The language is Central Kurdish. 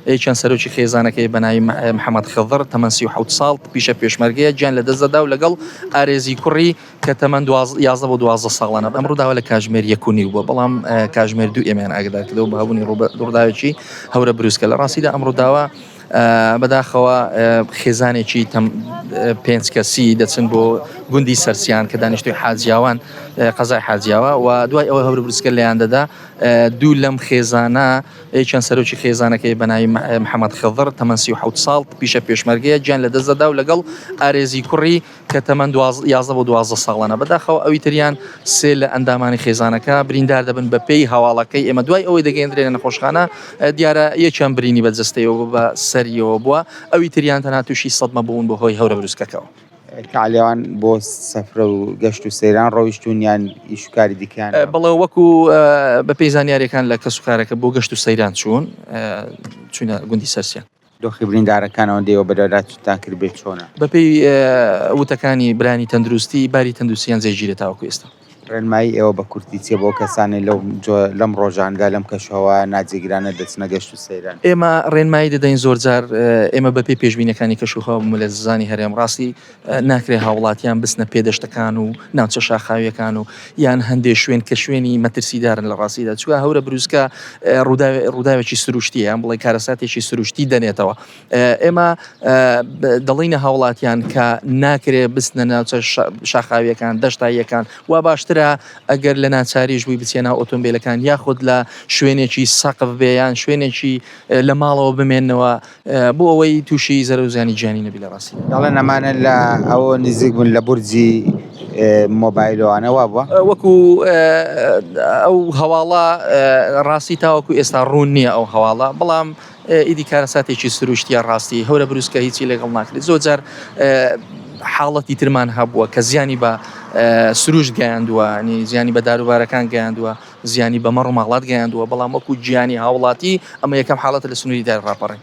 چەند سەرۆکی خێزانەکەی بەناوی محەممەد خضر تەمەن 37 ساڵ پیشە پێشمەرگەیە گیان لە دەستدادا و لەگەڵ ئارێزی کوڕی کە تەمەن 11 بۆ 12 ساڵانە ئەمڕۆداوە لە کاژمێر 1.5 بووە بەڵام کاژمێر 2 ئێمەیان ئاگدار کردەوە بە هەبوونی ڕووداوێکی هەورە بروسکە لە ڕاستیدا ئەمڕۆداوە بەداخەوە خێزانێکی 5 کەسی دەچن بۆ گوندی سەرسیان کە دانیشتوی حاجیاوان قەزای حاجیاوە و دوای ئەوە هەورە بروسکە لەیان دەدا دوو لەم خێزانە چەند سەرۆکی خێزانەکەی بەناوی محەممەد خضر تەمەن 37 ساڵ پیشە پێشمەرگەیە گیان لە دەستدادا و لەگەڵ ئارێزی کوڕی کە تەمەن 11 بۆ 12 ساڵانە بەداخەوە ئەوی تریان سێ لە ئەندامانی خێزانەکە بریندار دەبن بە پێی هەواڵەکەی ئێمە دوای ئەوەی دەگەیەندرێنە نەخۆشخانە دیارە یەکیان برینی بەجستەوە بە سەریەوە بووە ئەوی تریان تەنها تووشی سەدمە بوون بۆ هۆی هەورە بروسکەکەەوە. کاڵێوان بۆ سەفرە و گەشت و سەیران ڕۆیشتونیان ئیشکاری دیکەیان بەڵێ وەکو بە پێی زانیاریەکان لە کەسوکارەکە بۆ گەشت و سەیران چوونە گوندی سەرسیان. دۆخی بریندارەکانەوە دێوە بەدەراتتان کرد بێت چۆنە بەپێی وتەکانی برانی تەندروستی باری تەندروستیان جێگیرێت تاوەکو ئێستا. ڕێنمایی ئێوە بە کورتی چیە بۆ کەسانی لەم ڕۆژاندا لەم کەشەوە ناجێگرانە دەچنە گەشت و سەیران؟ ئێمە ڕێنمایی دەدەین زۆرجار ئێمە بەپێی پێشبینەکانی کەشوخەوە لە زانی هەرێم ڕاستی ناکرێ هاوڵاتیان بستنە پێدەشتەکان و ناوچە شاخاویەکان و یان هەندێک شوێن کە شوێنی مەترسیدارن لە ڕاستیدا چوە هەورە بروسکە ڕووداوێکی سروشتیە یان بڵێ کارەساتێکی سروشتی دەنێتەوە. ئێمە دەڵینە هاوڵاتیان کە ناکرێ بستنە ناوچە شاخاویەکان دەشتاییەکان وا باشترە ئەگەر لە ناچاریش بووی بچێنە ئۆتۆمبیلەکان یاخود لە شوێنێکی سەقف بێیان شوێنێکی لە ماڵەوە بمێنەوە بۆ ئەوەی تووشی زەرەوزیانی گیانی نەبی لە ڕاستی. دەڵێن ئەمانە لە ئەوە نزیک بوون لە بورجی مۆبایلەوەوە بووە وەکو ئەو هەواڵە ڕاستی تاوەکو ئێستا ڕوون نییە ئەو هەواڵە بەڵام ئیدی کارەساتێکی سروشتیە ڕاستی هەورە بروسکە هیچی لەگەڵ ناکرێت زۆرجار حاڵەتی ترمان هەبووە کە زیانی بە سروش گەیاندووە زیانی بە داروبارەکان گەیاندووە زیانی بە مەڕ و ماڵات گەیاندووە بەڵام وەکو گیانی هاوڵاتی ئەمە یەکەم حاڵەتە لە سنووری دار ڕاپەڕین.